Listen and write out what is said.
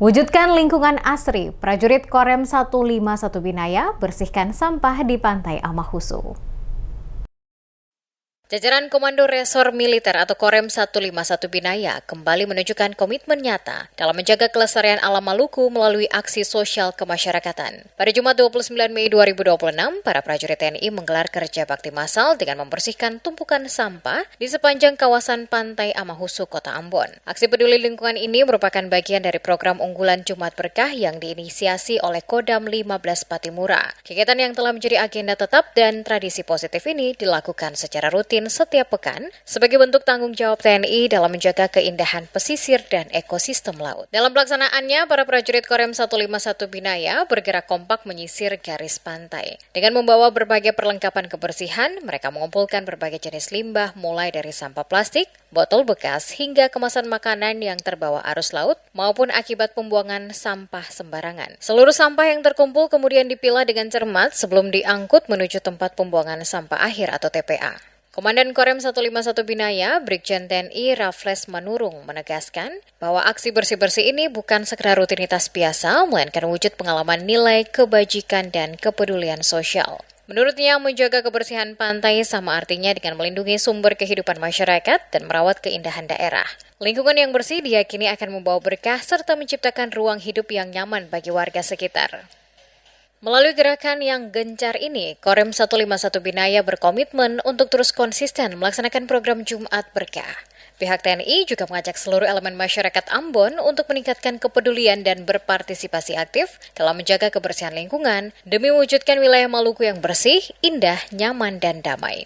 Wujudkan lingkungan asri, prajurit Korem 151 Binaya bersihkan sampah di Pantai Amahusu. Jajaran Komando Resor Militer atau Korem 151 Binaya kembali menunjukkan komitmen nyata dalam menjaga kelestarian alam Maluku melalui aksi sosial kemasyarakatan. Pada Jumat 29 Mei 2026, para prajurit TNI menggelar kerja bakti massal dengan membersihkan tumpukan sampah di sepanjang kawasan Pantai Amahusu, Kota Ambon. Aksi peduli lingkungan ini merupakan bagian dari program unggulan Jumat Berkah yang diinisiasi oleh Kodam 15 Patimura. Kegiatan yang telah menjadi agenda tetap dan tradisi positif ini dilakukan secara rutin setiap pekan sebagai bentuk tanggung jawab TNI dalam menjaga keindahan pesisir dan ekosistem laut. Dalam pelaksanaannya, para prajurit Korem 151 Binaya bergerak kompak menyisir garis pantai. Dengan membawa berbagai perlengkapan kebersihan, mereka mengumpulkan berbagai jenis limbah mulai dari sampah plastik, botol bekas, hingga kemasan makanan yang terbawa arus laut maupun akibat pembuangan sampah sembarangan. Seluruh sampah yang terkumpul kemudian dipilah dengan cermat sebelum diangkut menuju tempat pembuangan sampah akhir atau TPA. Komandan Korem 151 Binaya, Brigjen TNI Raffles Manurung menegaskan bahwa aksi bersih-bersih ini bukan sekedar rutinitas biasa, melainkan wujud pengalaman nilai, kebajikan, dan kepedulian sosial. Menurutnya, menjaga kebersihan pantai sama artinya dengan melindungi sumber kehidupan masyarakat dan merawat keindahan daerah. Lingkungan yang bersih diyakini akan membawa berkah serta menciptakan ruang hidup yang nyaman bagi warga sekitar. Melalui gerakan yang gencar ini, Korem 151 Binaya berkomitmen untuk terus konsisten melaksanakan program Jumat Berkah. Pihak TNI juga mengajak seluruh elemen masyarakat Ambon untuk meningkatkan kepedulian dan berpartisipasi aktif dalam menjaga kebersihan lingkungan demi mewujudkan wilayah Maluku yang bersih, indah, nyaman, dan damai.